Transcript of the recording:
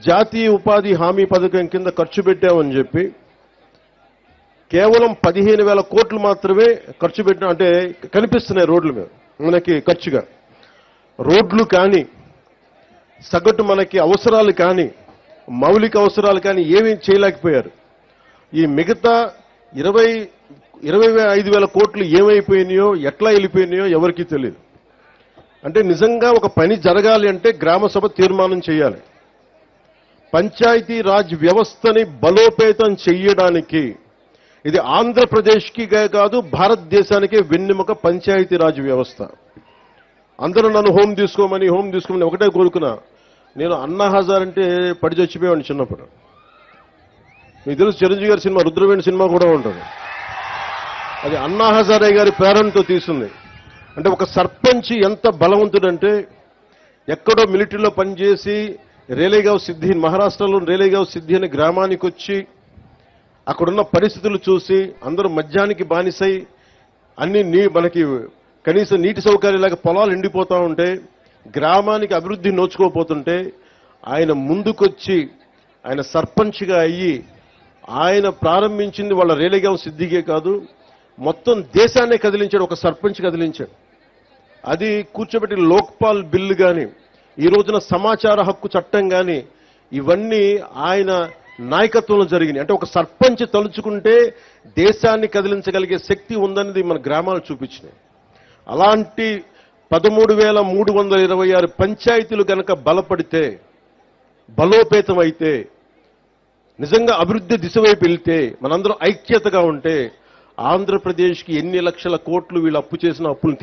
జాతీయ ఉపాధి హామీ పథకం కింద ఖర్చు పెట్టామని చెప్పి కేవలం 15,000 కోట్లు మాత్రమే ఖర్చు పెట్టిన అంటే కనిపిస్తున్నాయి రోడ్ల మీద మనకి ఖర్చుగా. రోడ్లు కానీ సగటు మనకి అవసరాలు కానీ మౌలిక అవసరాలు కానీ ఏమీ చేయలేకపోయారు. ఈ మిగతా 25,000 కోట్లు ఏమైపోయినాయో ఎట్లా వెళ్ళిపోయినాయో ఎవరికీ తెలియదు. అంటే నిజంగా ఒక పని జరగాలి అంటే గ్రామ సభ తీర్మానం చేయాలి. పంచాయతీ రాజ్ వ్యవస్థని బలోపేతం చేయడానికి ఇది ఆంధ్రప్రదేశ్కి కాదు భారతదేశానికే వెన్నెముక పంచాయతీ రాజ్ వ్యవస్థ. అందరూ నన్ను హోమ్ తీసుకోమని ఒకటే కోరుకున్నా. నేను అన్నా హజార్ అంటే పడి చచ్చిపోయాను చిన్నప్పుడు. మీకు తెలుసు చిరంజీవి గారి సినిమా రుద్రవేణి సినిమా కూడా ఉంటుంది. అది అన్నా హజారే గారి ప్రేరణతో తీసింది. అంటే ఒక సర్పంచ్ ఎంత బలవంతుడంటే ఎక్కడో మిలిటరీలో పనిచేసి రేలేగావ్ సిద్ధి మహారాష్ట్రలో రేలేగావ్ సిద్ధి అనే గ్రామానికి వచ్చి అక్కడున్న పరిస్థితులు చూసి అందరూ మద్యానికి బానిసై అన్ని మనకి కనీసం నీటి సౌకర్యాలకు పొలాలు ఎండిపోతూ ఉంటే గ్రామానికి అభివృద్ధి నోచుకోపోతుంటే ఆయన ముందుకొచ్చి ఆయన సర్పంచ్గా అయ్యి ఆయన ప్రారంభించింది వాళ్ళ రేలేగావ్ సిద్ధికే కాదు మొత్తం దేశాన్నే కదిలించాడు. ఒక సర్పంచ్ కదిలించాడు. అది కూర్చోబెట్టి లోక్పాల్ బిల్లు కానీ ఈ రోజున సమాచార హక్కు చట్టం కానీ ఇవన్నీ ఆయన నాయకత్వంలో జరిగినాయి. అంటే ఒక సర్పంచ్ తలుచుకుంటే దేశాన్ని కదిలించగలిగే శక్తి ఉందనేది మన గ్రామాలు చూపించినాయి. అలాంటి 13,326 పంచాయతీలు కనుక బలపడితే బలోపేతం అయితే నిజంగా అభివృద్ధి దిశ వైపు వెళ్తే మనందరం ఐక్యతగా ఉంటే ఆంధ్రప్రదేశ్కి ఎన్ని లక్షల కోట్లు వీళ్ళు అప్పు చేసిన అప్పులు